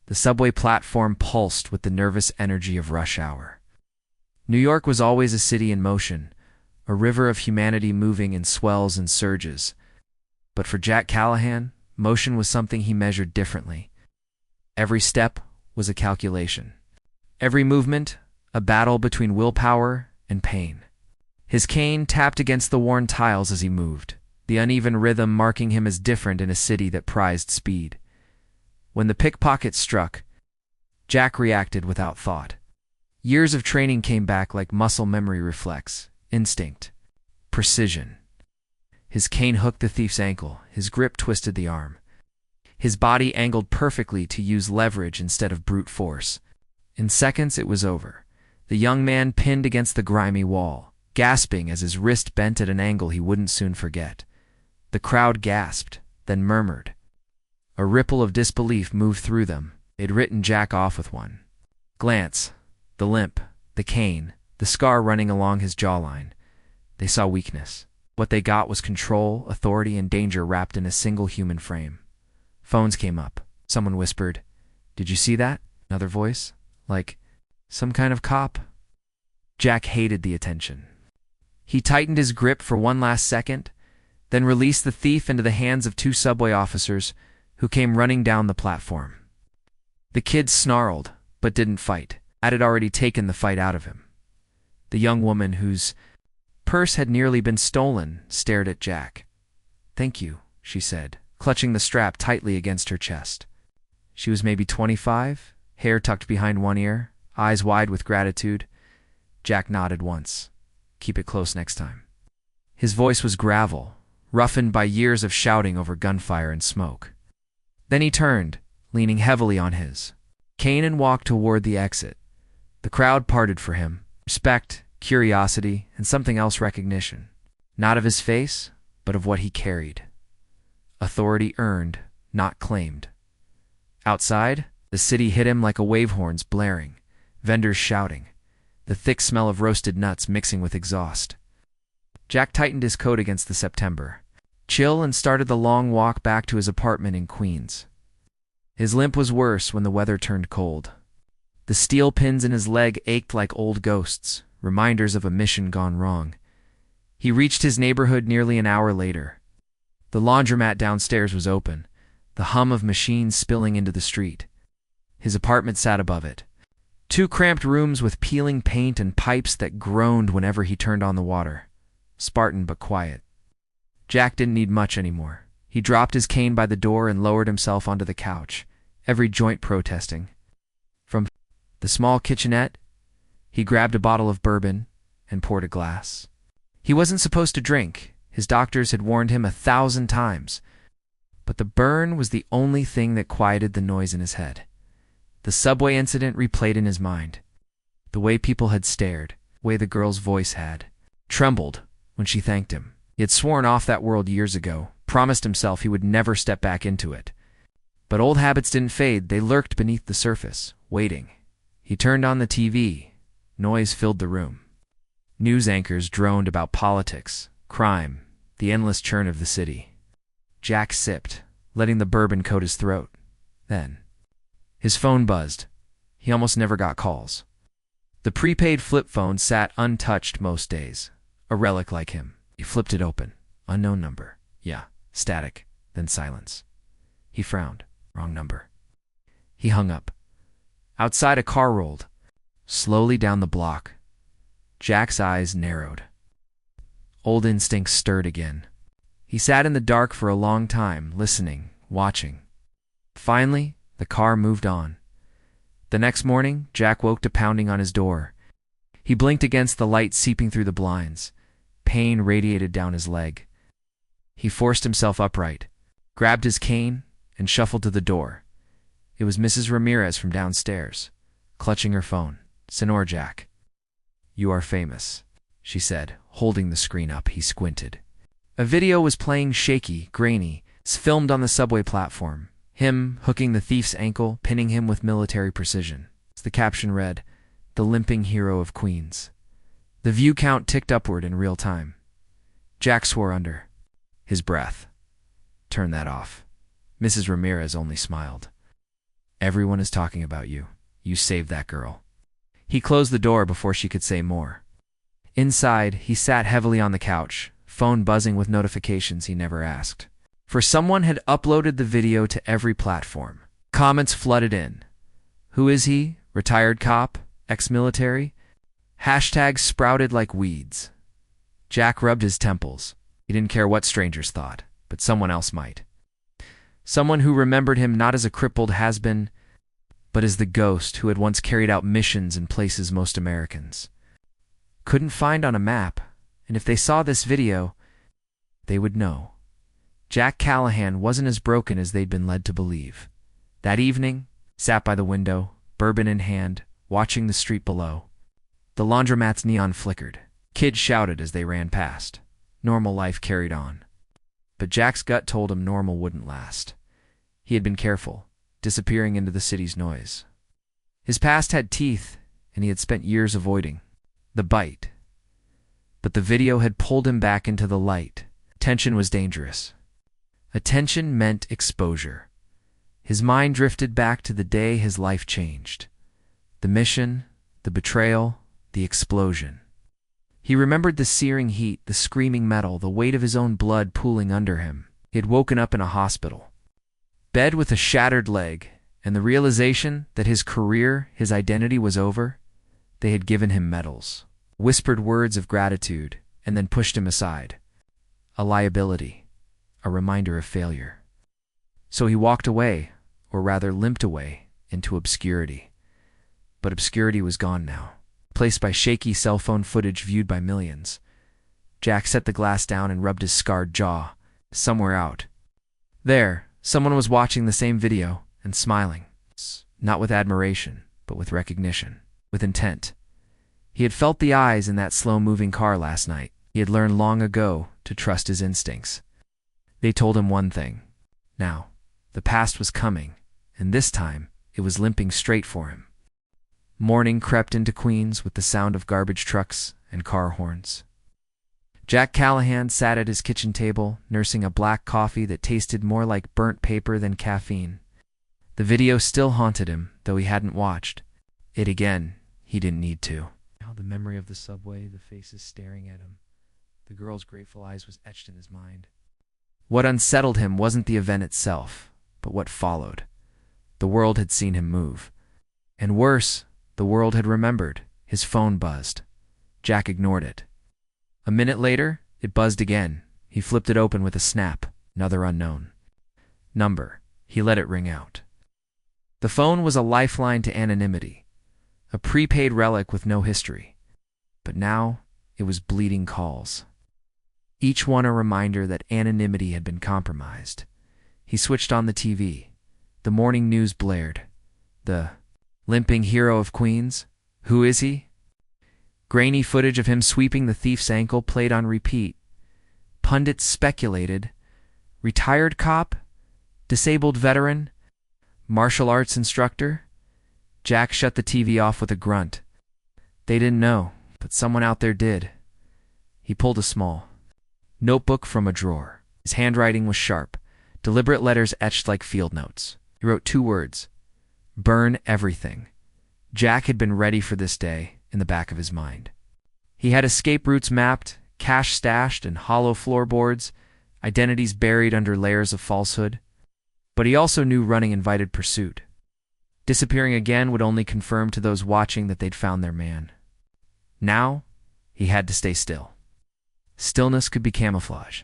The subway platform pulsed with the nervous energy of rush hour. New York was always a city in motion, a river of humanity moving in swells and surges. But for Jack Callahan, motion was something he measured differently. Every step was a calculation. Every movement, a battle between willpower and pain. His cane tapped against the worn tiles as he moved, the uneven rhythm marking him as different in a city that prized speed. When the pickpocket struck, Jack reacted without thought. Years of training came back like muscle memory reflex, instinct, precision. His cane hooked the thief's ankle, his grip twisted the arm. His body angled perfectly to use leverage instead of brute force. In seconds it was over. The young man pinned against the grimy wall, gasping as his wrist bent at an angle he wouldn't soon forget. The crowd gasped, then murmured. A ripple of disbelief moved through them. They'd written Jack off with one glance. The limp, the cane, the scar running along his jawline. They saw weakness. What they got was control, authority, and danger wrapped in a single human frame. Phones came up. Someone whispered, "Did you see that?" Another voice, like, "Some kind of cop?" Jack hated the attention. He tightened his grip for one last second, then released the thief into the hands of two subway officers who came running down the platform. The kid snarled, but didn't fight. That had already taken the fight out of him. The young woman, whose purse had nearly been stolen, stared at Jack. "Thank you," she said, clutching the strap tightly against her chest. She was maybe 25, hair tucked behind one ear, eyes wide with gratitude. Jack nodded once. "Keep it close next time." His voice was gravel, roughened by years of shouting over gunfire and smoke. Then he turned, leaning heavily on his cane, and walked toward the exit. The crowd parted for him. Respect, curiosity, and something else, recognition. Not of his face, but of what he carried. Authority earned, not claimed. Outside, the city hit him like a wave horns blaring, vendors shouting, the thick smell of roasted nuts mixing with exhaust. Jack tightened his coat against the September chill and started the long walk back to his apartment in Queens. His limp was worse when the weather turned cold. The steel pins in his leg ached like old ghosts, reminders of a mission gone wrong. He reached his neighborhood nearly an hour later. The laundromat downstairs was open, the hum of machines spilling into the street. His apartment sat above it. Two cramped rooms with peeling paint and pipes that groaned whenever he turned on the water. Spartan but quiet. Jack didn't need much anymore. He dropped his cane by the door and lowered himself onto the couch, every joint protesting. From the small kitchenette, he grabbed a bottle of bourbon and poured a glass. He wasn't supposed to drink. His doctors had warned him 1,000 times. But the burn was the only thing that quieted the noise in his head. The subway incident replayed in his mind. The way people had stared, the way the girl's voice had trembled when she thanked him. He had sworn off that world years ago, promised himself he would never step back into it. But old habits didn't fade. They lurked beneath the surface, waiting. He turned on the TV. Noise filled the room. News anchors droned about politics, crime, the endless churn of the city. Jack sipped, letting the bourbon coat his throat. Then his phone buzzed. He almost never got calls. The prepaid flip phone sat untouched most days, a relic like him. He flipped it open. Unknown number. Yeah, static, then silence. He frowned. Wrong number. He hung up. Outside, a car rolled slowly down the block. Jack's eyes narrowed. Old instincts stirred again. He sat in the dark for a long time, listening, watching. Finally, the car moved on. The next morning, Jack woke to pounding on his door. He blinked against the light seeping through the blinds. Pain radiated down his leg. He forced himself upright, grabbed his cane, and shuffled to the door. It was Mrs. Ramirez from downstairs, clutching her phone. "Senor Jack." "You are famous," she said, holding the screen up. He squinted. A video was playing, shaky, grainy, filmed on the subway platform. Him hooking the thief's ankle, pinning him with military precision. The caption read, "The Limping Hero of Queens." The view count ticked upward in real time. Jack swore under his breath. "Turn that off." Mrs. Ramirez only smiled. Everyone is talking about you. You saved that girl. He closed the door before she could say more. Inside, he sat heavily on the couch, phone buzzing with notifications he never asked. For someone had uploaded the video to every platform. Comments flooded in. Who is he? Retired cop? Ex-military? Hashtags sprouted like weeds. Jack rubbed his temples. He didn't care what strangers thought, but someone else might. Someone who remembered him not as a crippled has-been, but as the ghost who had once carried out missions in places most Americans couldn't find on a map, and if they saw this video, they would know. Jack Callahan wasn't as broken as they'd been led to believe. That evening, sat by the window, bourbon in hand, watching the street below. The laundromat's neon flickered. Kids shouted as they ran past. Normal life carried on. But Jack's gut told him normal wouldn't last. He had been careful, disappearing into the city's noise. His past had teeth, and he had spent years avoiding the bite. But the video had pulled him back into the light. Attention was dangerous. Attention meant exposure. His mind drifted back to the day his life changed. The mission, the betrayal, the explosion. He remembered the searing heat, the screaming metal, the weight of his own blood pooling under him. He had woken up in a hospital bed with a shattered leg, and the realization that his career, his identity was over. They had given him medals, whispered words of gratitude, and then pushed him aside. A liability, a reminder of failure. So he walked away, or rather limped away, into obscurity. But obscurity was gone now, placed by shaky cell phone footage viewed by millions. Jack set the glass down and rubbed his scarred jaw. Somewhere out there, someone was watching the same video and smiling. Not with admiration, but with recognition, with intent. He had felt the eyes in that slow-moving car last night. He had learned long ago to trust his instincts. They told him one thing. Now, the past was coming, and this time it was limping straight for him. Morning crept into Queens with the sound of garbage trucks and car horns. Jack Callahan sat at his kitchen table, nursing a black coffee that tasted more like burnt paper than caffeine. The video still haunted him, though he hadn't watched it again. He didn't need to. Now the memory of the subway, the faces staring at him, the girl's grateful eyes was etched in his mind. What unsettled him wasn't the event itself, but what followed. The world had seen him move. And worse, the world had remembered. His phone buzzed. Jack ignored it. A minute later, it buzzed again. He flipped it open with a snap. Another unknown number. He let it ring out. The phone was a lifeline to anonymity, a prepaid relic with no history. But now, it was bleeding calls. Each one a reminder that anonymity had been compromised. He switched on the TV. The morning news blared. The limping hero of Queens? Who is he? Grainy footage of him sweeping the thief's ankle played on repeat. Pundits speculated. Retired cop? Disabled veteran? Martial arts instructor? Jack shut the TV off with a grunt. They didn't know, but someone out there did. He pulled a small notebook from a drawer. His handwriting was sharp, deliberate letters etched like field notes. He wrote 2 words. Burn everything. Jack had been ready for this day in the back of his mind. He had escape routes mapped, cash stashed in hollow floorboards, identities buried under layers of falsehood. But he also knew running invited pursuit. Disappearing again would only confirm to those watching that they'd found their man. Now, he had to stay still. Stillness could be camouflage.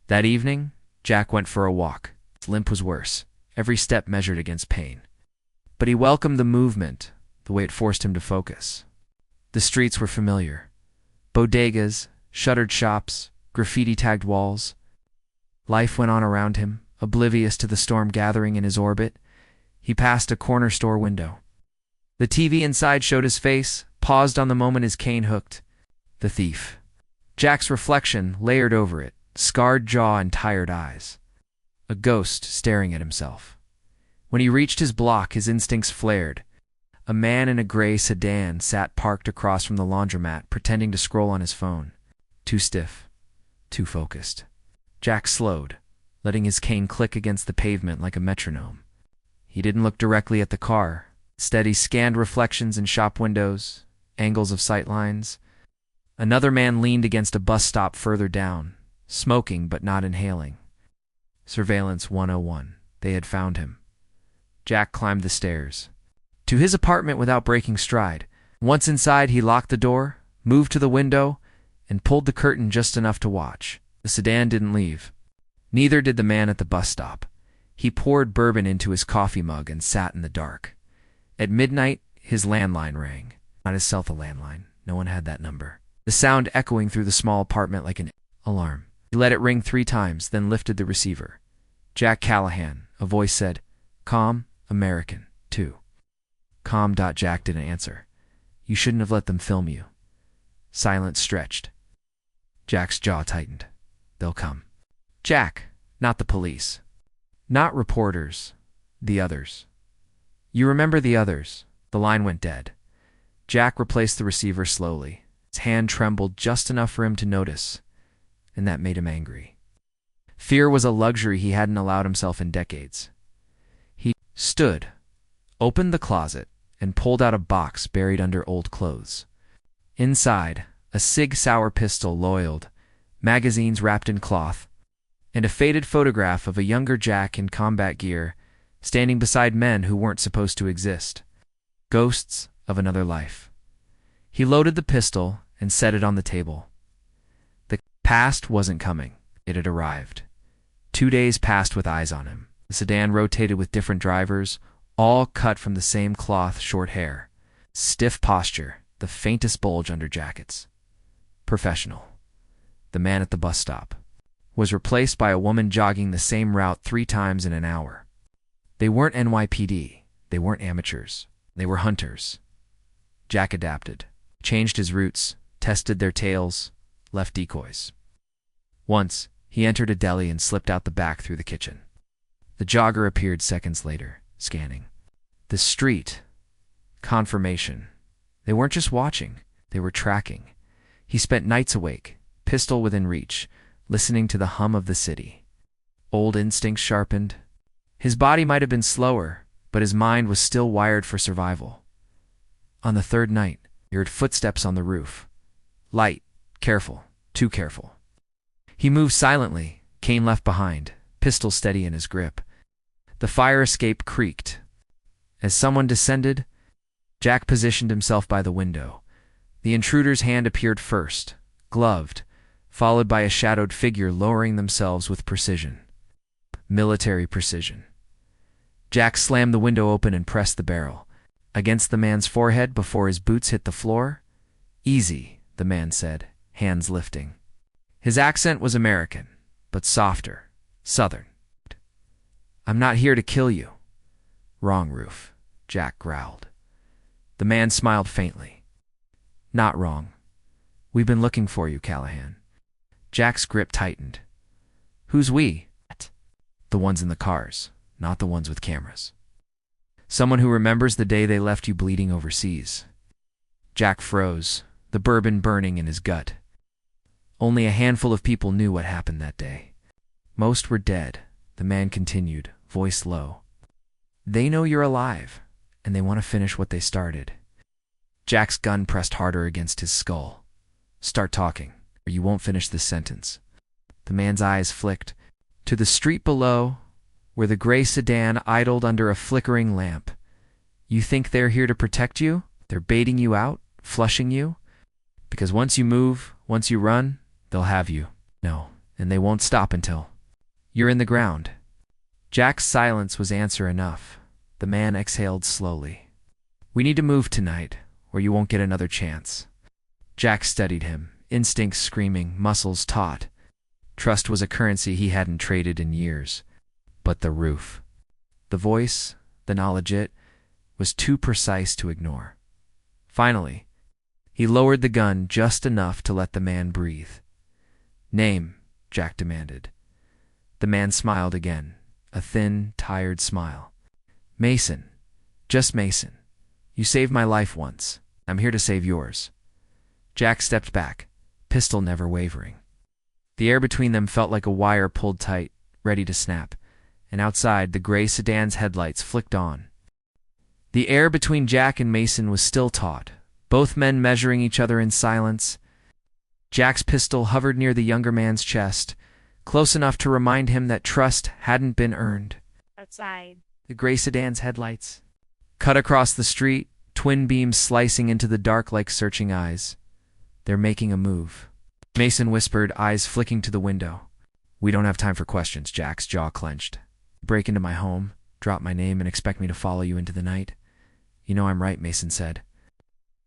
That evening, Jack went for a walk. His limp was worse, every step measured against pain. But he welcomed the movement, the way it forced him to focus. The streets were familiar. Bodegas, shuttered shops, graffiti-tagged walls. Life went on around him, oblivious to the storm gathering in his orbit. He passed a corner store window. The TV inside showed his face, paused on the moment his cane hooked. The thief. Jack's reflection layered over it, scarred jaw and tired eyes. A ghost staring at himself. When he reached his block, his instincts flared. A man in a gray sedan sat parked across from the laundromat, pretending to scroll on his phone. Too stiff. Too focused. Jack slowed, letting his cane click against the pavement like a metronome. He didn't look directly at the car. Instead, he scanned reflections in shop windows, angles of sight lines. Another man leaned against a bus stop further down, smoking but not inhaling. Surveillance 101. They had found him. Jack climbed the stairs to his apartment without breaking stride. Once inside, he locked the door, moved to the window, and pulled the curtain just enough to watch. The sedan didn't leave. Neither did the man at the bus stop. He poured bourbon into his coffee mug and sat in the dark. At midnight, his landline rang. Not his cell phone landline. No one had that number. The sound echoing through the small apartment like an alarm. He let it ring 3 times, then lifted the receiver. Jack Callahan. A voice said, "Calm, American, 2. Calm. Jack didn't answer. "You shouldn't have let them film you." Silence stretched. Jack's jaw tightened. "They'll come." Jack, not the police. Not reporters. The others. "You remember the others." The line went dead. Jack replaced the receiver slowly. His hand trembled just enough for him to notice, and that made him angry. Fear was a luxury he hadn't allowed himself in decades. He stood, opened the closet, and pulled out a box buried under old clothes. Inside, a Sig Sauer pistol loiled, magazines wrapped in cloth, and a faded photograph of a younger Jack in combat gear standing beside men who weren't supposed to exist. Ghosts of another life. He loaded the pistol and set it on the table. The past wasn't coming. It had arrived. 2 days passed with eyes on him. The sedan rotated with different drivers, all cut from the same cloth, short hair. Stiff posture, the faintest bulge under jackets. Professional. The man at the bus stop was replaced by a woman jogging the same route 3 times in an hour. They weren't NYPD. They weren't amateurs. They were hunters. Jack adapted, changed his routes, tested their tails, left decoys. Once, he entered a deli and slipped out the back through the kitchen. The jogger appeared seconds later, scanning. The street. Confirmation. They weren't just watching, they were tracking. He spent nights awake, pistol within reach, listening to the hum of the city. Old instincts sharpened. His body might have been slower, but his mind was still wired for survival. On the 3rd night, he heard footsteps on the roof. Light, careful, too careful. He moved silently, cane left behind, pistol steady in his grip. The fire escape creaked. As someone descended, Jack positioned himself by the window. The intruder's hand appeared first, gloved, followed by a shadowed figure lowering themselves with precision. Military precision. Jack slammed the window open and pressed the barrel against the man's forehead before his boots hit the floor. "Easy," the man said, hands lifting. His accent was American, but softer, Southern. "I'm not here to kill you." "Wrong, Roof," Jack growled. The man smiled faintly. "Not wrong. We've been looking for you, Callahan." Jack's grip tightened. "Who's we?" "The ones in the cars, not the ones with cameras. Someone who remembers the day they left you bleeding overseas." Jack froze, the bourbon burning in his gut. Only a handful of people knew what happened that day. Most were dead, the man continued, voice low. "They know you're alive, and they want to finish what they started." Jack's gun pressed harder against his skull. "Start talking, or you won't finish this sentence." The man's eyes flicked to the street below, where the gray sedan idled under a flickering lamp. "You think they're here to protect you? They're baiting you out, flushing you? Because once you move, once you run, they'll have you. No, and they won't stop until you're in the ground." Jack's silence was answer enough. The man exhaled slowly. "We need to move tonight, or you won't get another chance." Jack studied him, instincts screaming, muscles taut. Trust was a currency he hadn't traded in years. But the roof, the voice, the knowledge it, was too precise to ignore. Finally, he lowered the gun just enough to let the man breathe. "Name," Jack demanded. The man smiled again, a thin, tired smile. "Mason. Just Mason. You saved my life once. I'm here to save yours." Jack stepped back, pistol never wavering. The air between them felt like a wire pulled tight, ready to snap, and outside, the gray sedan's headlights flicked on. The air between Jack and Mason was still taut, both men measuring each other in silence. Jack's pistol hovered near the younger man's chest, close enough to remind him that trust hadn't been earned. Outside. The gray sedan's headlights cut across the street, twin beams slicing into the dark like searching eyes. They're making a move. Mason whispered, eyes flicking to the window. We don't have time for questions. Jack's jaw clenched. Break into my home, drop my name, and expect me to follow you into the night? You know I'm right, Mason said.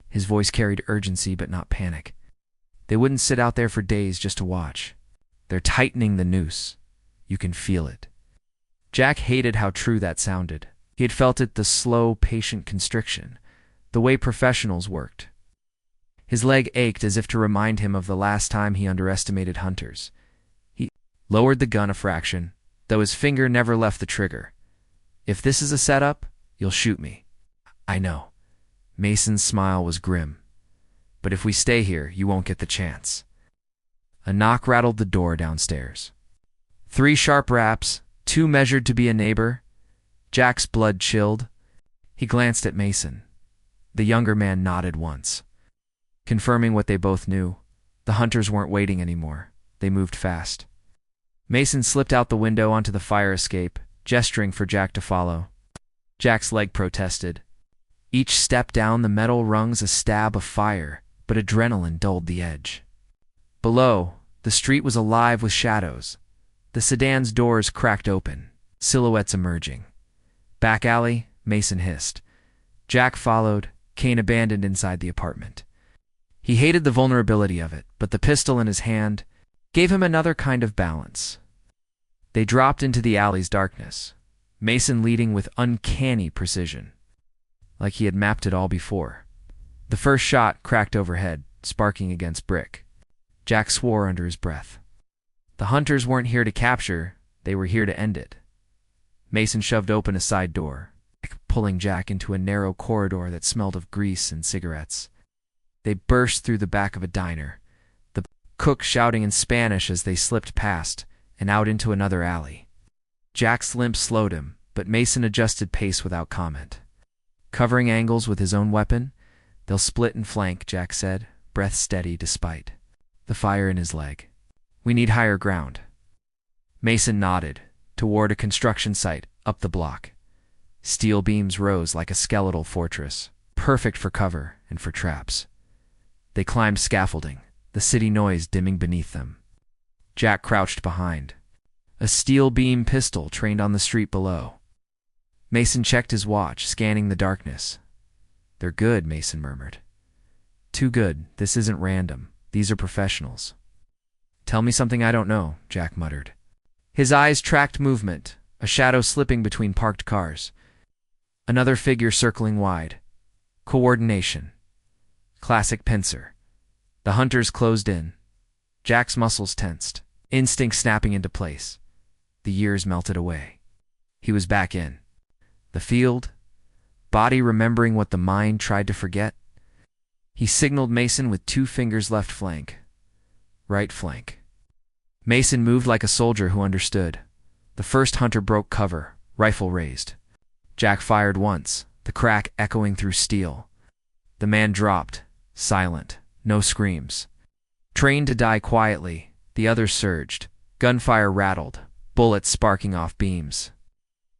His voice carried urgency but not panic. They wouldn't sit out there for days just to watch. They're tightening the noose. You can feel it. Jack hated how true that sounded. He had felt it, the slow, patient constriction, the way professionals worked. His leg ached as if to remind him of the last time he underestimated hunters. He lowered the gun a fraction, though his finger never left the trigger. If this is a setup, you'll shoot me. I know. Mason's smile was grim. But if we stay here, you won't get the chance. A knock rattled the door downstairs. 3 sharp raps, 2 measured to be a neighbor. Jack's blood chilled. He glanced at Mason. The younger man nodded once, confirming what they both knew. The hunters weren't waiting anymore. They moved fast. Mason slipped out the window onto the fire escape, gesturing for Jack to follow. Jack's leg protested. Each step down the metal rungs a stab of fire, but adrenaline dulled the edge. Below, the street was alive with shadows. The sedan's doors cracked open, silhouettes emerging. Back alley, Mason hissed. Jack followed, Kane abandoned inside the apartment. He hated the vulnerability of it, but the pistol in his hand gave him another kind of balance. They dropped into the alley's darkness, Mason leading with uncanny precision, like he had mapped it all before. The first shot cracked overhead, sparking against brick. Jack swore under his breath. The hunters weren't here to capture, they were here to end it. Mason shoved open a side door, pulling Jack into a narrow corridor that smelled of grease and cigarettes. They burst through the back of a diner, the cook shouting in Spanish as they slipped past, and out into another alley. Jack's limp slowed him, but Mason adjusted pace without comment. Covering angles with his own weapon, they'll split and flank, Jack said, breath steady despite the fire in his leg. We need higher ground. Mason nodded, toward a construction site, up the block. Steel beams rose like a skeletal fortress, perfect for cover and for traps. They climbed scaffolding, the city noise dimming beneath them. Jack crouched behind, a steel beam pistol trained on the street below. Mason checked his watch, scanning the darkness. They're good, Mason murmured. Too good. This isn't random. These are professionals. Tell me something I don't know, Jack muttered. His eyes tracked movement, a shadow slipping between parked cars. Another figure circling wide. Coordination. Classic pincer. The hunters closed in. Jack's muscles tensed, instinct snapping into place. The years melted away. He was back in the field, body remembering what the mind tried to forget. He signaled Mason with 2 fingers left flank. Right flank. Mason moved like a soldier who understood. The first hunter broke cover, rifle raised. Jack fired once, the crack echoing through steel. The man dropped, silent, no screams. Trained to die quietly, the others surged. Gunfire rattled, bullets sparking off beams.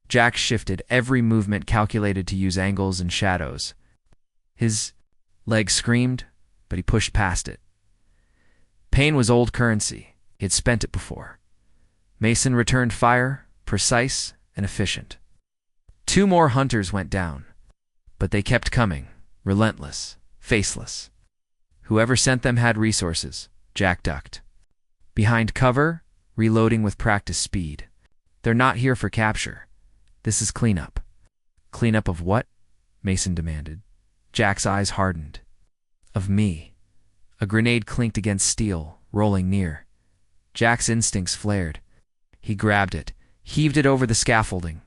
Jack shifted, every movement calculated to use angles and shadows. His leg screamed, but he pushed past it. Pain was old currency. He had spent it before. Mason returned fire, precise and efficient. 2 more hunters went down, but they kept coming, relentless, faceless. Whoever sent them had resources. Jack ducked. Behind cover, reloading with practice speed. They're not here for capture. This is cleanup. Cleanup of what? Mason demanded. Jack's eyes hardened. Of me. A grenade clinked against steel, rolling near. Jack's instincts flared. He grabbed it, heaved it over the scaffolding.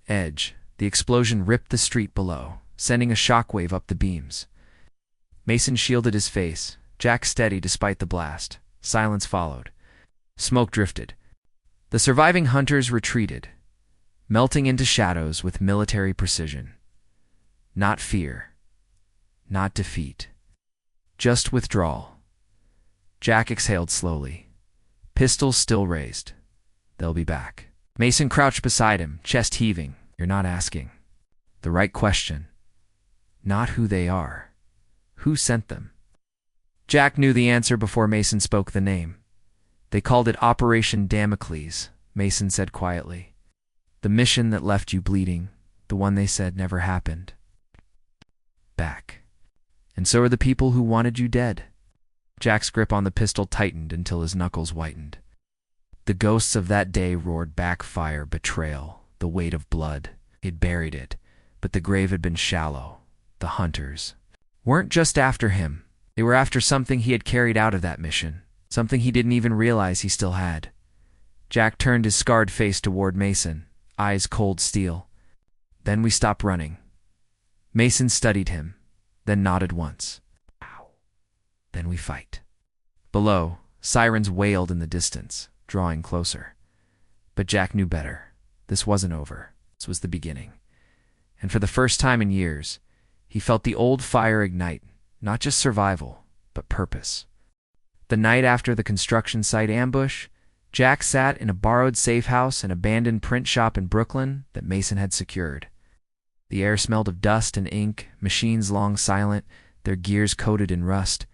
Edge. The explosion ripped the street below, sending a shockwave up the beams. Mason shielded his face. Jack steady despite the blast. Silence followed. Smoke drifted. The surviving hunters retreated. melting into shadows with military precision. Not fear, not defeat, just withdrawal. Jack exhaled slowly, pistols still raised. They'll be back. Mason crouched beside him, chest heaving. You're not asking the right question. Not who they are. Who sent them? Jack knew the answer before Mason spoke the name. They called it Operation Damocles, Mason said quietly. The mission that left you bleeding, the one they said never happened. Back. And so are the people who wanted you dead. Jack's grip on the pistol tightened until his knuckles whitened. The ghosts of that day roared back fire, betrayal, the weight of blood. He'd buried it, but the grave had been shallow. The hunters weren't just after him. They were after something he had carried out of that mission, something he didn't even realize he still had. Jack turned his scarred face toward Mason, eyes cold steel. Then we stopped running. Mason studied him, then nodded once. Ow. Then we fight. Below, sirens wailed in the distance, drawing closer. But Jack knew better. This wasn't over. This was the beginning. And for the first time in years, he felt the old fire ignite, not just survival, but purpose. The night after the construction site ambush, Jack sat in a borrowed safe house and abandoned print shop in Brooklyn that Mason had secured. The air smelled of dust and ink, machines long silent, their gears coated in rust.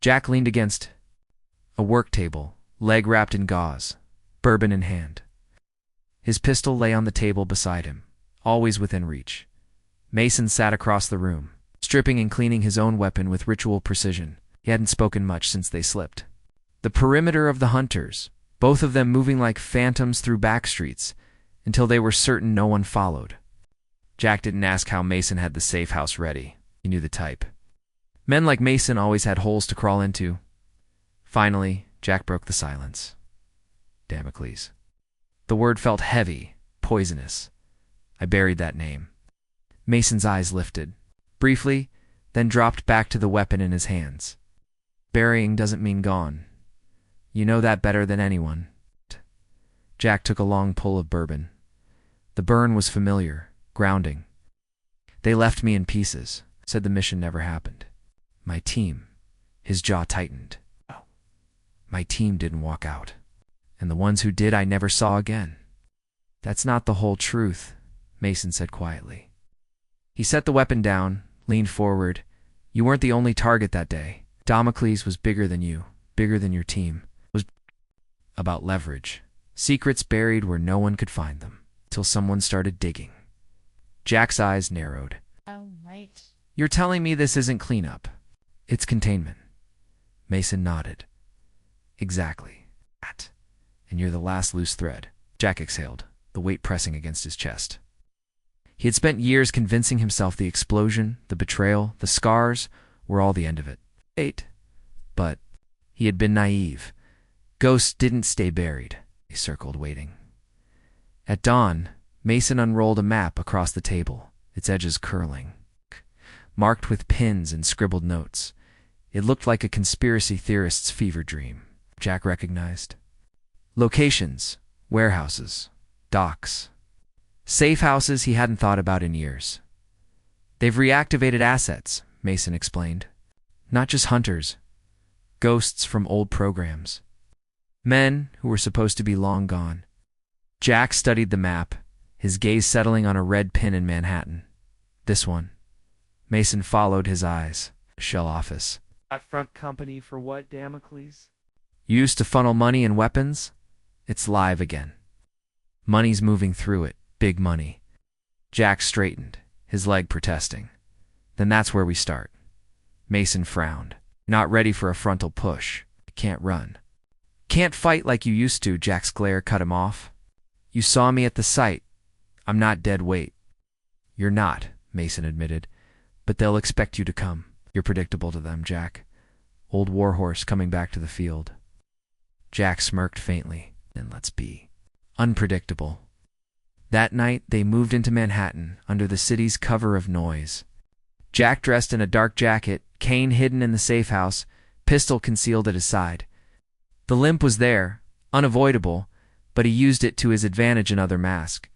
Jack leaned against a work table, leg wrapped in gauze, bourbon in hand. His pistol lay on the table beside him, always within reach. Mason sat across the room, stripping and cleaning his own weapon with ritual precision. He hadn't spoken much since they slipped. The perimeter of the hunters, both of them moving like phantoms through back streets, until they were certain no one followed. Jack didn't ask how Mason had the safe house ready. He knew the type. Men like Mason always had holes to crawl into. Finally, Jack broke the silence. Damocles. The word felt heavy, poisonous. I buried that name. Mason's eyes lifted, briefly, then dropped back to the weapon in his hands. Burying doesn't mean gone. You know that better than anyone. Jack took a long pull of bourbon. The burn was familiar, grounding. They left me in pieces, said the mission never happened. My team. His jaw tightened. My team didn't walk out. And the ones who did I never saw again. That's not the whole truth, Mason said quietly. He set the weapon down, leaned forward. You weren't the only target that day. Damocles was bigger than you, bigger than your team. It was about leverage. Secrets buried where no one could find them, till someone started digging. Jack's eyes narrowed. Oh, right. You're telling me this isn't cleanup. It's containment. Mason nodded. Exactly. That. And you're the last loose thread. Jack exhaled, the weight pressing against his chest. He had spent years convincing himself the explosion, the betrayal, the scars were all the end of it. But he had been naive. Ghosts didn't stay buried. He circled, waiting. At dawn, Mason unrolled a map across the table, its edges curling, marked with pins and scribbled notes. It looked like a conspiracy theorist's fever dream. Jack recognized locations, warehouses, docks, safe houses he hadn't thought about in years. They've reactivated assets, Mason explained. Not just hunters, ghosts from old programs. Men who were supposed to be long gone. Jack studied the map, his gaze settling on a red pin in Manhattan. This one. Mason followed his eyes. Shell office. That front company for what, Damocles? Used to funnel money and weapons? It's live again. Money's moving through it. Big money. Jack straightened, his leg protesting. Then that's where we start. Mason frowned. Not ready for a frontal push. Can't run. Can't fight like you used to, Jack's glare cut him off. You saw me at the site. I'm not dead weight. You're not, Mason admitted. But they'll expect you to come. You're predictable to them, Jack. Old warhorse coming back to the field. Jack smirked faintly. Then let's be unpredictable. That night, they moved into Manhattan, under the city's cover of noise. Jack dressed in a dark jacket, cane hidden in the safe house, pistol concealed at his side. The limp was there, unavoidable, but he used it to his advantage. Another mask,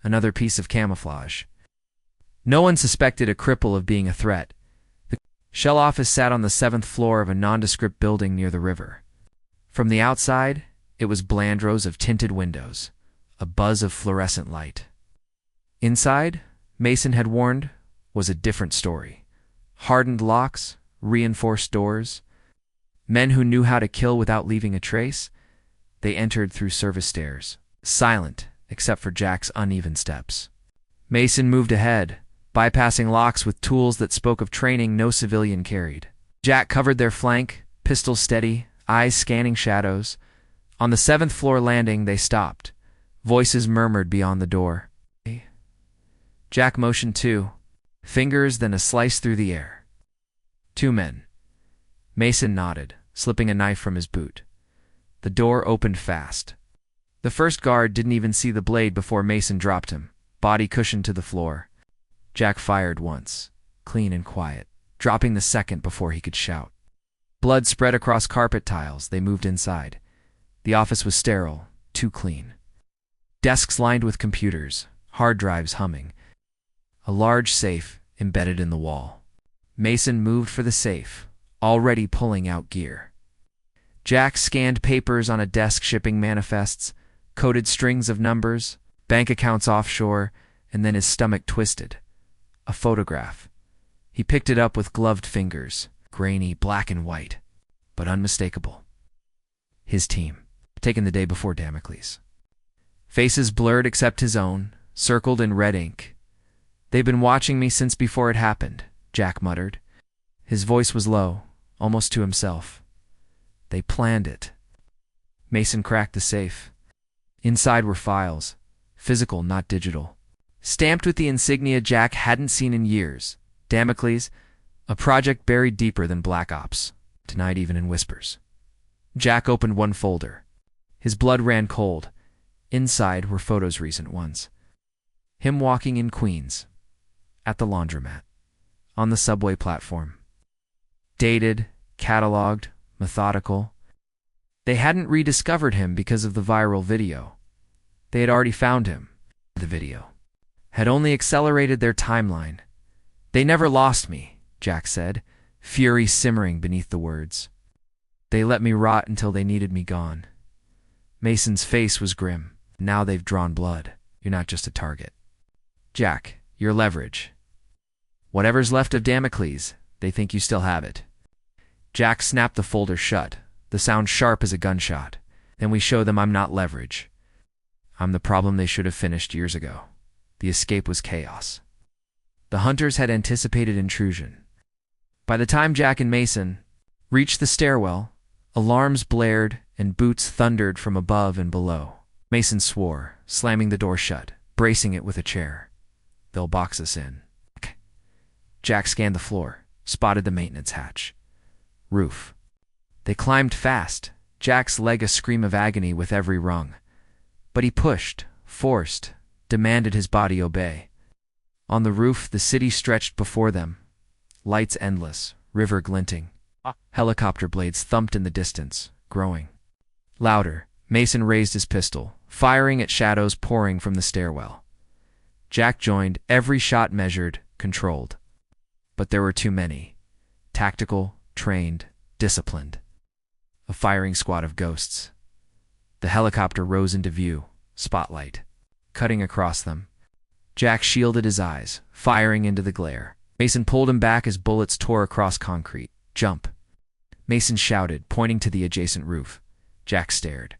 another piece of camouflage. No one suspected a cripple of being a threat. The shell office sat on the 7th floor of a nondescript building near the river. From the outside, it was bland rows of tinted windows, a buzz of fluorescent light. Inside, Mason had warned, was a different story. Hardened locks, reinforced doors, men who knew how to kill without leaving a trace. They entered through service stairs, silent except for Jack's uneven steps. Mason moved ahead, bypassing locks with tools that spoke of training no civilian carried. Jack covered their flank, pistols steady, eyes scanning shadows. On the 7th floor landing, they stopped. Voices murmured beyond the door. Jack motioned too. Fingers, then a slice through the air. 2 men. Mason nodded, slipping a knife from his boot. The door opened fast. The first guard didn't even see the blade before Mason dropped him, body cushioned to the floor. Jack fired once, clean and quiet, dropping the second before he could shout. Blood spread across carpet tiles. They moved inside. The office was sterile, too clean. Desks lined with computers, hard drives humming. A large safe embedded in the wall. Mason moved for the safe, already pulling out gear. Jack scanned papers on a desk shipping manifests, coded strings of numbers, bank accounts offshore, and then his stomach twisted. A photograph. He picked it up with gloved fingers, grainy, black and white, but unmistakable. His team, taken the day before Damocles. Faces blurred except his own, circled in red ink. "They've been watching me since before it happened," Jack muttered. His voice was low, almost to himself. "They planned it." Mason cracked the safe. Inside were files, physical, not digital, stamped with the insignia Jack hadn't seen in years. Damocles, a project buried deeper than Black Ops, denied even in whispers. Jack opened one folder. His blood ran cold. Inside were photos, recent ones. Him walking in Queens, at the laundromat, on the subway platform. Dated, cataloged, methodical. They hadn't rediscovered him because of the viral video. They had already found him. The video had only accelerated their timeline. "They never lost me," Jack said, fury simmering beneath the words. "They let me rot until they needed me gone." Mason's face was grim. "Now they've drawn blood. You're not just a target. Jack, you're leverage. Whatever's left of Damocles, they think you still have it." Jack snapped the folder shut, the sound sharp as a gunshot. "Then we show them I'm not leverage. I'm the problem they should have finished years ago." The escape was chaos. The hunters had anticipated intrusion. By the time Jack and Mason reached the stairwell, alarms blared and boots thundered from above and below. Mason swore, slamming the door shut, bracing it with a chair. "They'll box us in." Jack scanned the floor, spotted the maintenance hatch. Roof. They climbed fast, Jack's leg a scream of agony with every rung. But he pushed, forced, demanded his body obey. On the roof, the city stretched before them. Lights endless, river glinting. Helicopter blades thumped in the distance, growing. Louder, Mason raised his pistol, firing at shadows pouring from the stairwell. Jack joined, every shot measured, controlled. But there were too many. Tactical, trained, disciplined. A firing squad of ghosts. The helicopter rose into view, spotlight, cutting across them. Jack shielded his eyes, firing into the glare. Mason pulled him back as bullets tore across concrete. "Jump." Mason shouted, pointing to the adjacent roof. Jack stared.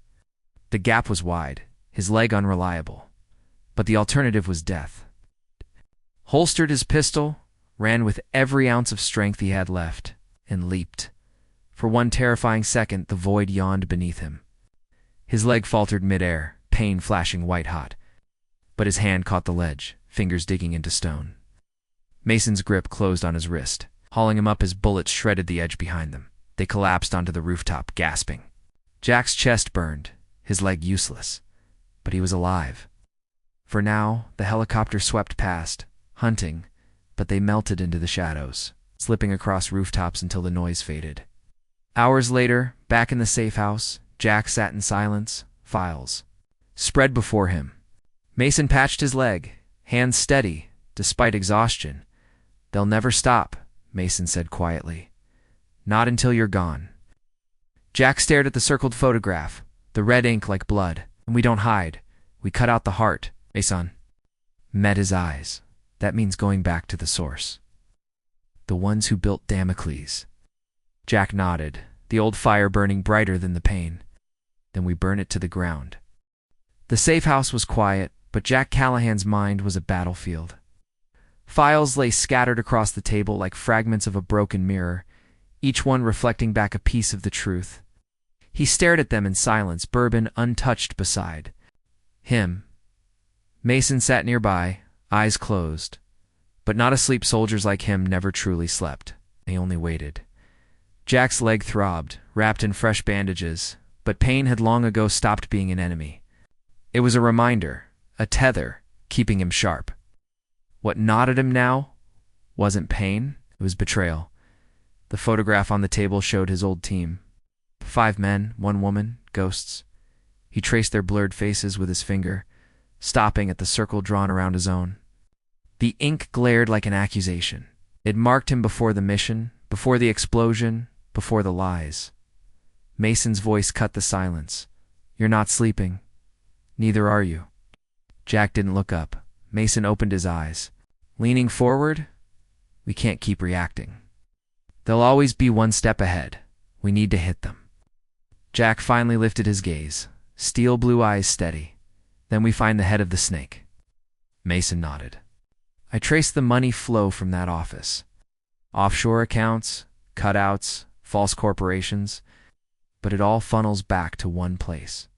The gap was wide, his leg unreliable. But the alternative was death. Holstered his pistol, ran with every ounce of strength he had left, and leaped. For one terrifying second, the void yawned beneath him. His leg faltered midair, pain flashing white-hot. But his hand caught the ledge, fingers digging into stone. Mason's grip closed on his wrist, hauling him up as bullets shredded the edge behind them. They collapsed onto the rooftop, gasping. Jack's chest burned, his leg useless. But he was alive. For now, the helicopter swept past, hunting, but they melted into the shadows, slipping across rooftops until the noise faded. Hours later, back in the safe house, Jack sat in silence, files spread before him. Mason patched his leg, hands steady, despite exhaustion. "They'll never stop," Mason said quietly. "Not until you're gone." Jack stared at the circled photograph, the red ink like blood. "And we don't hide. We cut out the heart." Mason met his eyes. "That means going back to the source. The ones who built Damocles." Jack nodded, the old fire burning brighter than the pain. "Then we burn it to the ground." The safe house was quiet, but Jack Callahan's mind was a battlefield. Files lay scattered across the table like fragments of a broken mirror, each one reflecting back a piece of the truth. He stared at them in silence, bourbon untouched beside him. Mason sat nearby, eyes closed. But not asleep soldiers like him never truly slept. They only waited. Jack's leg throbbed, wrapped in fresh bandages, but pain had long ago stopped being an enemy. It was a reminder, a tether, keeping him sharp. What knotted him now wasn't pain, it was betrayal. The photograph on the table showed his old team. 5 men, 1 woman, ghosts. He traced their blurred faces with his finger, stopping at the circle drawn around his own. The ink glared like an accusation. It marked him before the mission, before the explosion, before the lies. Mason's voice cut the silence. "You're not sleeping. Neither are you." Jack didn't look up. Mason opened his eyes. "Leaning forward? We can't keep reacting. They'll always be 1 step ahead. We need to hit them." Jack finally lifted his gaze, steel blue eyes steady. "Then we find the head of the snake." Mason nodded. "I traced the money flow from that office. Offshore accounts, cutouts, false corporations, but it all funnels back to one place."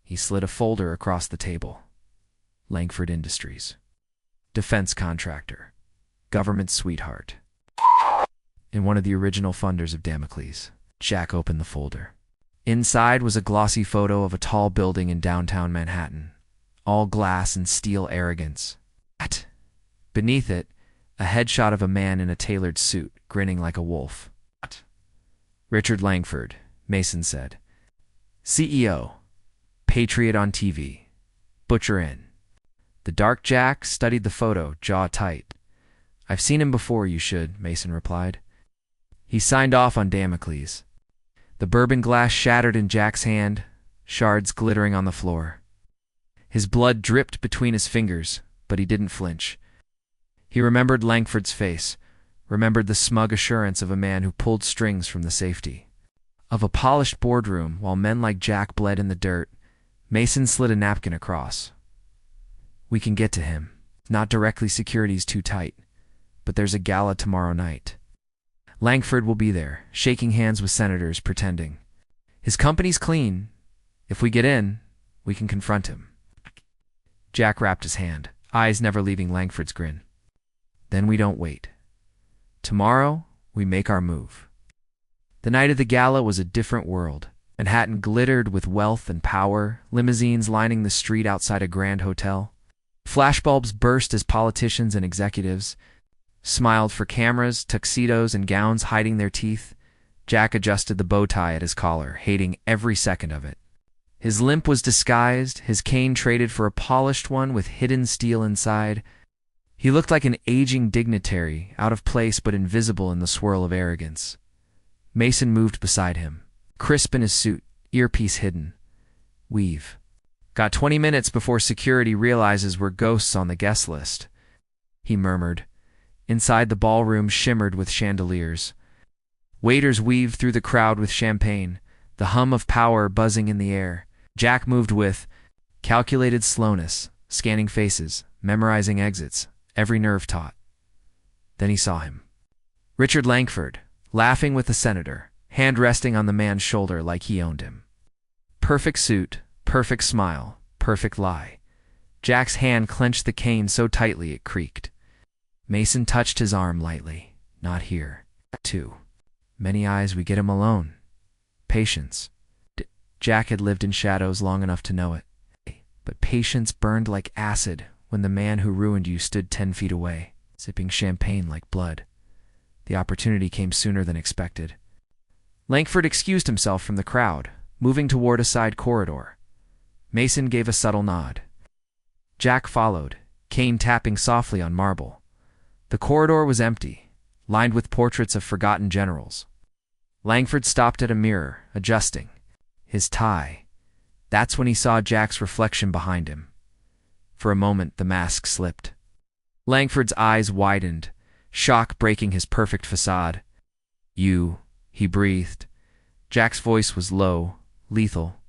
He slid a folder across the table. Langford Industries. Defense contractor. Government sweetheart. In one of the original funders of Damocles. Jack opened the folder. Inside was a glossy photo of a tall building in downtown Manhattan, all glass and steel arrogance. Beneath it, a headshot of a man in a tailored suit, grinning like a wolf. "Richard Langford," Mason said. "CEO. Patriot on TV. Butcher in." The dark Jack studied the photo, jaw tight. "I've seen him before, you should," Mason replied. He signed off on Damocles. The bourbon glass shattered in Jack's hand, shards glittering on the floor. His blood dripped between his fingers, but he didn't flinch. He remembered Langford's face, remembered the smug assurance of a man who pulled strings from the safety of a polished boardroom while men like Jack bled in the dirt. Mason slid a napkin across. "We can get to him. Not directly, security's too tight. But there's a gala tomorrow night. Langford will be there, shaking hands with senators, pretending. His company's clean. If we get in, we can confront him." Jack wrapped his hand, eyes never leaving Langford's grin. "Then we don't wait. Tomorrow, we make our move." The night of the gala was a different world. Manhattan glittered with wealth and power, limousines lining the street outside a grand hotel. Flashbulbs burst as politicians and executives smiled for cameras, tuxedos, and gowns hiding their teeth. Jack adjusted the bow tie at his collar, hating every second of it. His limp was disguised, his cane traded for a polished one with hidden steel inside. He looked like an aging dignitary, out of place but invisible in the swirl of arrogance. Mason moved beside him, crisp in his suit, earpiece hidden. "We've got 20 minutes before security realizes we're ghosts on the guest list," he murmured. Inside, the ballroom shimmered with chandeliers. Waiters weaved through the crowd with champagne, the hum of power buzzing in the air. Jack moved with calculated slowness, scanning faces, memorizing exits, every nerve taut. Then he saw him. Richard Langford, laughing with the senator, hand resting on the man's shoulder like he owned him. Perfect suit, perfect smile, perfect lie. Jack's hand clenched the cane so tightly it creaked. Mason touched his arm lightly. "Not here. Too many eyes, we get him alone. Patience." Jack had lived in shadows long enough to know it. But patience burned like acid when the man who ruined you stood 10 feet away, sipping champagne like blood. The opportunity came sooner than expected. Langford excused himself from the crowd, moving toward a side corridor. Mason gave a subtle nod. Jack followed, cane tapping softly on marble. The corridor was empty, lined with portraits of forgotten generals. Langford stopped at a mirror, adjusting his tie. That's when he saw Jack's reflection behind him. For a moment, the mask slipped. Langford's eyes widened, shock breaking his perfect facade. "You," he breathed. Jack's voice was low, lethal.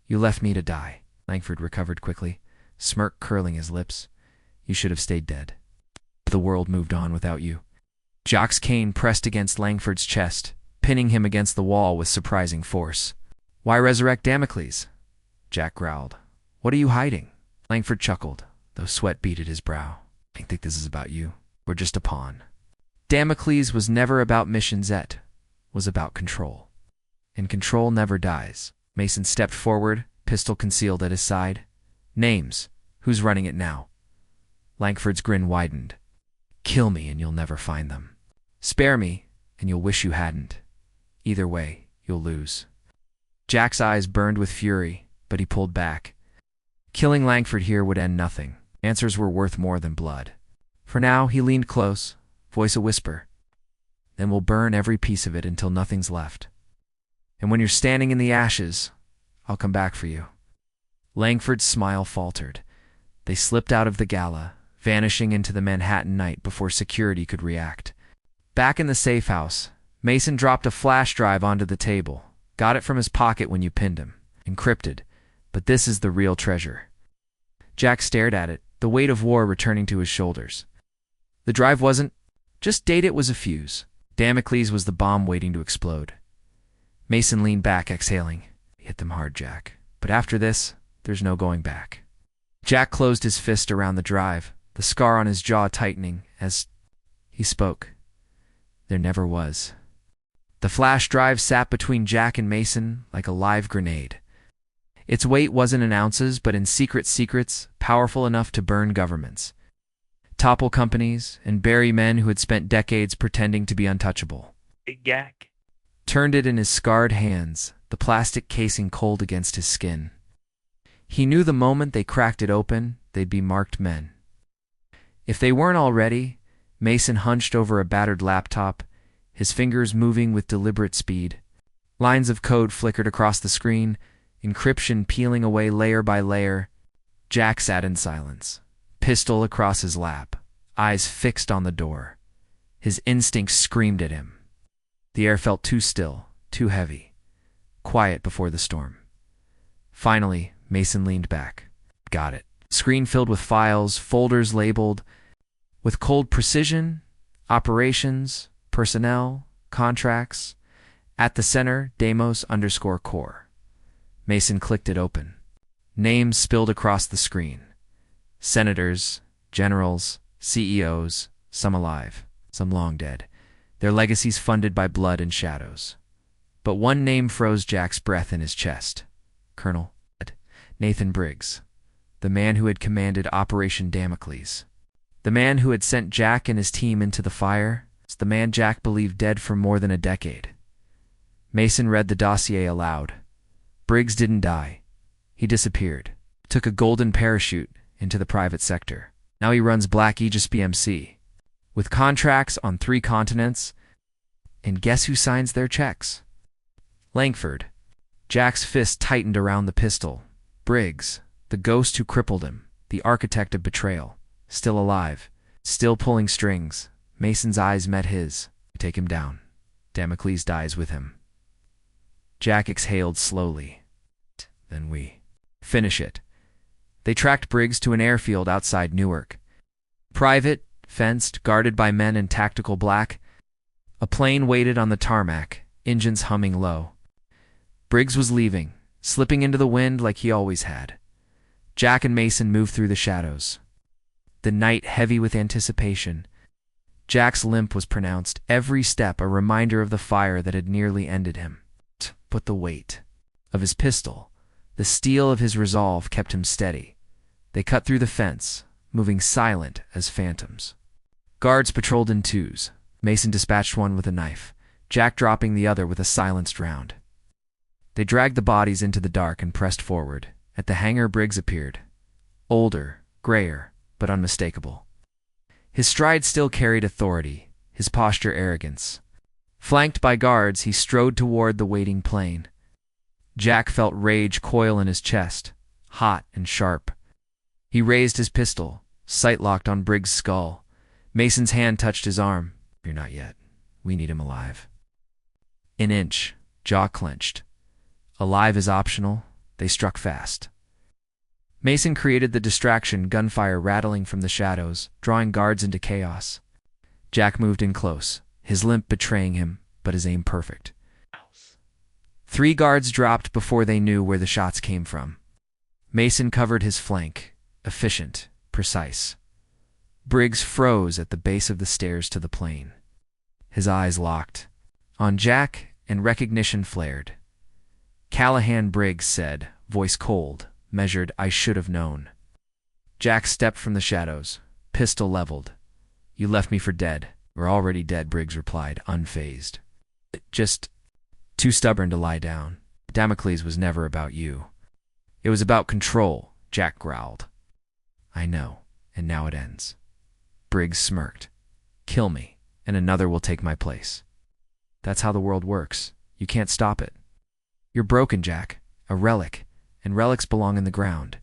"You left me to die." Langford recovered quickly, smirk curling his lips. "You should have stayed dead. The world moved on without you." Jack's cane pressed against Langford's chest, pinning him against the wall with surprising force. "Why resurrect Damocles?" Jack growled. "What are you hiding?" Langford chuckled, though sweat beaded his brow. "I think this is about you. We're just a pawn." Damocles was never about mission Z, was about control. And control never dies. Mason stepped forward, pistol concealed at his side. "Names. Who's running it now?" Langford's grin widened. "Kill me and you'll never find them. Spare me and you'll wish you hadn't. Either way, you'll lose." Jack's eyes burned with fury, but he pulled back. Killing Langford here would end nothing. Answers were worth more than blood. For now, he leaned close, voice a whisper. "Then we'll burn every piece of it until nothing's left. And when you're standing in the ashes, I'll come back for you." Langford's smile faltered. They slipped out of the gala, vanishing into the Manhattan night before security could react. Back in the safe house, Mason dropped a flash drive onto the table. Got it from his pocket when you pinned him. Encrypted. But this is the real treasure. Jack stared at it, the weight of war returning to his shoulders. The drive wasn't. Just date it was a fuse. Damocles was the bomb waiting to explode. Mason leaned back, exhaling. "Hit them hard, Jack. But after this, there's no going back." Jack closed his fist around the drive, the scar on his jaw tightening as he spoke. "There never was." The flash drive sat between Jack and Mason like a live grenade. Its weight wasn't in ounces, but in secret secrets, powerful enough to burn governments, topple companies, and bury men who had spent decades pretending to be untouchable. Jack Turned it in his scarred hands, the plastic casing cold against his skin. He knew the moment they cracked it open, they'd be marked men. If they weren't already, Mason hunched over a battered laptop, his fingers moving with deliberate speed. Lines of code flickered across the screen, encryption peeling away layer by layer. Jack sat in silence, pistol across his lap, eyes fixed on the door. His instincts screamed at him. The air felt too still, too heavy, quiet before the storm. Finally, Mason leaned back. Got it. Screen filled with files, folders labeled with cold precision, operations, personnel, contracts. At the center, Deimos_Core. Mason clicked it open. Names spilled across the screen. Senators, generals, CEOs, some alive, some long dead. Their legacies funded by blood and shadows. But one name froze Jack's breath in his chest. Colonel Nathan Briggs. The man who had commanded Operation Damocles. The man who had sent Jack and his team into the fire. It's the man Jack believed dead for more than a decade. Mason read the dossier aloud. Briggs didn't die. He disappeared. Took a golden parachute into the private sector. Now he runs Black Aegis BMC. With contracts on 3 continents. And guess who signs their checks? Langford. Jack's fist tightened around the pistol. Briggs, the ghost who crippled him, the architect of betrayal, still alive, still pulling strings. Mason's eyes met his. Take him down. Damocles dies with him. Jack exhaled slowly. Then we finish it. They tracked Briggs to an airfield outside Newark. Private, fenced, guarded by men in tactical black. A plane waited on the tarmac, engines humming low. Briggs was leaving, slipping into the wind like he always had. Jack and Mason moved through the shadows. The night heavy with anticipation. Jack's limp was pronounced, every step a reminder of the fire that had nearly ended him. But the weight of his pistol, the steel of his resolve kept him steady. They cut through the fence, moving silent as phantoms. Guards patrolled in twos. Mason dispatched one with a knife, Jack dropping the other with a silenced round. They dragged the bodies into the dark and pressed forward. At the hangar, Briggs appeared. Older, grayer, but unmistakable. His stride still carried authority, his posture arrogance. Flanked by guards, he strode toward the waiting plane. Jack felt rage coil in his chest, hot and sharp. He raised his pistol, sight locked on Briggs' skull. Mason's hand touched his arm. "You're not yet. We need him alive." An inch, jaw clenched. Alive is optional. They struck fast. Mason created the distraction, gunfire rattling from the shadows, drawing guards into chaos. Jack moved in close, his limp betraying him, but his aim perfect. 3 guards dropped before they knew where the shots came from. Mason covered his flank, efficient, precise. Briggs froze at the base of the stairs to the plane. His eyes locked on Jack, and recognition flared. "Callahan," Briggs said, voice cold, measured. "I should have known." Jack stepped from the shadows, pistol leveled. "You left me for dead." "We're already dead," Briggs replied, unfazed. "Just too stubborn to lie down. Damocles was never about you. It was about control," Jack growled. "I know, and now it ends." Briggs smirked. "Kill me, and another will take my place. That's how the world works. You can't stop it. You're broken, Jack. A relic, and relics belong in the ground."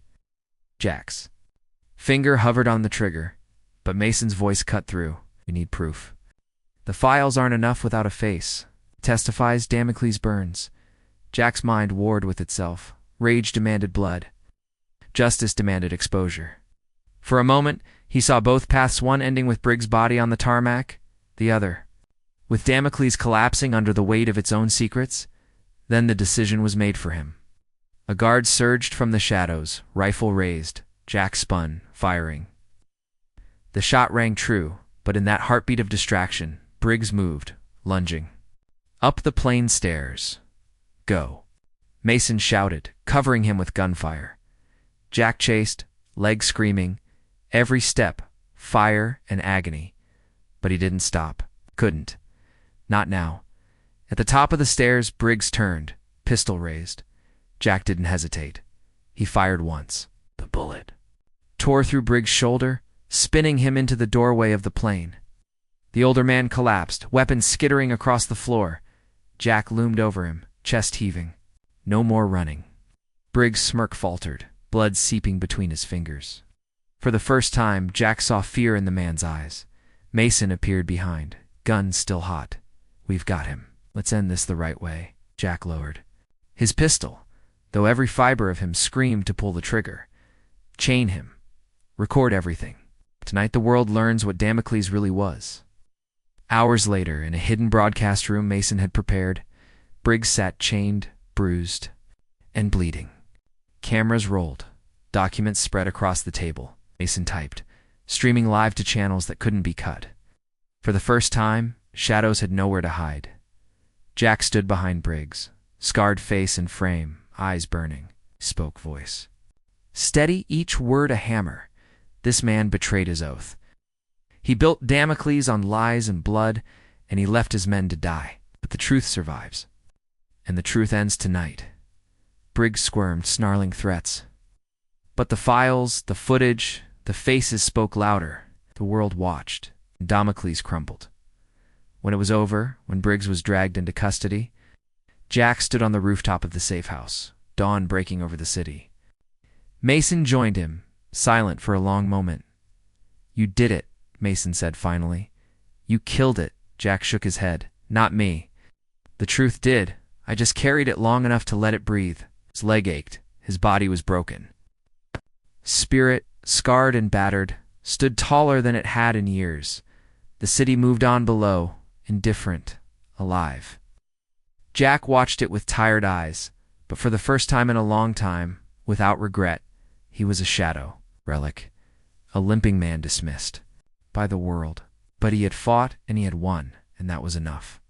Jack's finger hovered on the trigger, but Mason's voice cut through. "We need proof. The files aren't enough without a face. Testifies Damocles burns." Jack's mind warred with itself. Rage demanded blood. Justice demanded exposure. For a moment, he saw both paths, one ending with Briggs' body on the tarmac, the other with Damocles collapsing under the weight of its own secrets. Then the decision was made for him. A guard surged from the shadows, rifle raised. Jack spun, firing. The shot rang true, but in that heartbeat of distraction, Briggs moved, lunging. Up the plane stairs. "Go." Mason shouted, covering him with gunfire. Jack chased, legs screaming, every step, fire and agony. But he didn't stop. Couldn't. Not now. At the top of the stairs, Briggs turned, pistol raised. Jack didn't hesitate. He fired once. The bullet tore through Briggs' shoulder, spinning him into the doorway of the plane. The older man collapsed, weapon skittering across the floor. Jack loomed over him, chest heaving. No more running. Briggs' smirk faltered, blood seeping between his fingers. For the first time, Jack saw fear in the man's eyes. Mason appeared behind, gun still hot. "We've got him. Let's end this the right way." Jack lowered his pistol, though every fiber of him screamed to pull the trigger. Chain him. Record everything. Tonight the world learns what Damocles really was. Hours later, in a hidden broadcast room Mason had prepared, Briggs sat chained, bruised, and bleeding. Cameras rolled. Documents spread across the table. Mason typed, streaming live to channels that couldn't be cut. For the first time, shadows had nowhere to hide. Jack stood behind Briggs, scarred face and frame, eyes burning. Spoke voice. Steady, each word a hammer. This man betrayed his oath. He built Damocles on lies and blood, and he left his men to die. But the truth survives. And the truth ends tonight. Briggs squirmed, snarling threats. But the files, the footage, the faces spoke louder. The world watched. Damocles crumbled. When it was over, when Briggs was dragged into custody, Jack stood on the rooftop of the safe house, dawn breaking over the city. Mason joined him, silent for a long moment. "You did it," Mason said finally. "You killed it." Jack shook his head. "Not me. The truth did. I just carried it long enough to let it breathe." His leg ached. His body was broken. Spirit, scarred and battered, stood taller than it had in years. The city moved on below, indifferent, alive. Jack watched it with tired eyes, but for the first time in a long time, without regret, he was a shadow, relic, a limping man dismissed by the world. But he had fought and he had won, and that was enough.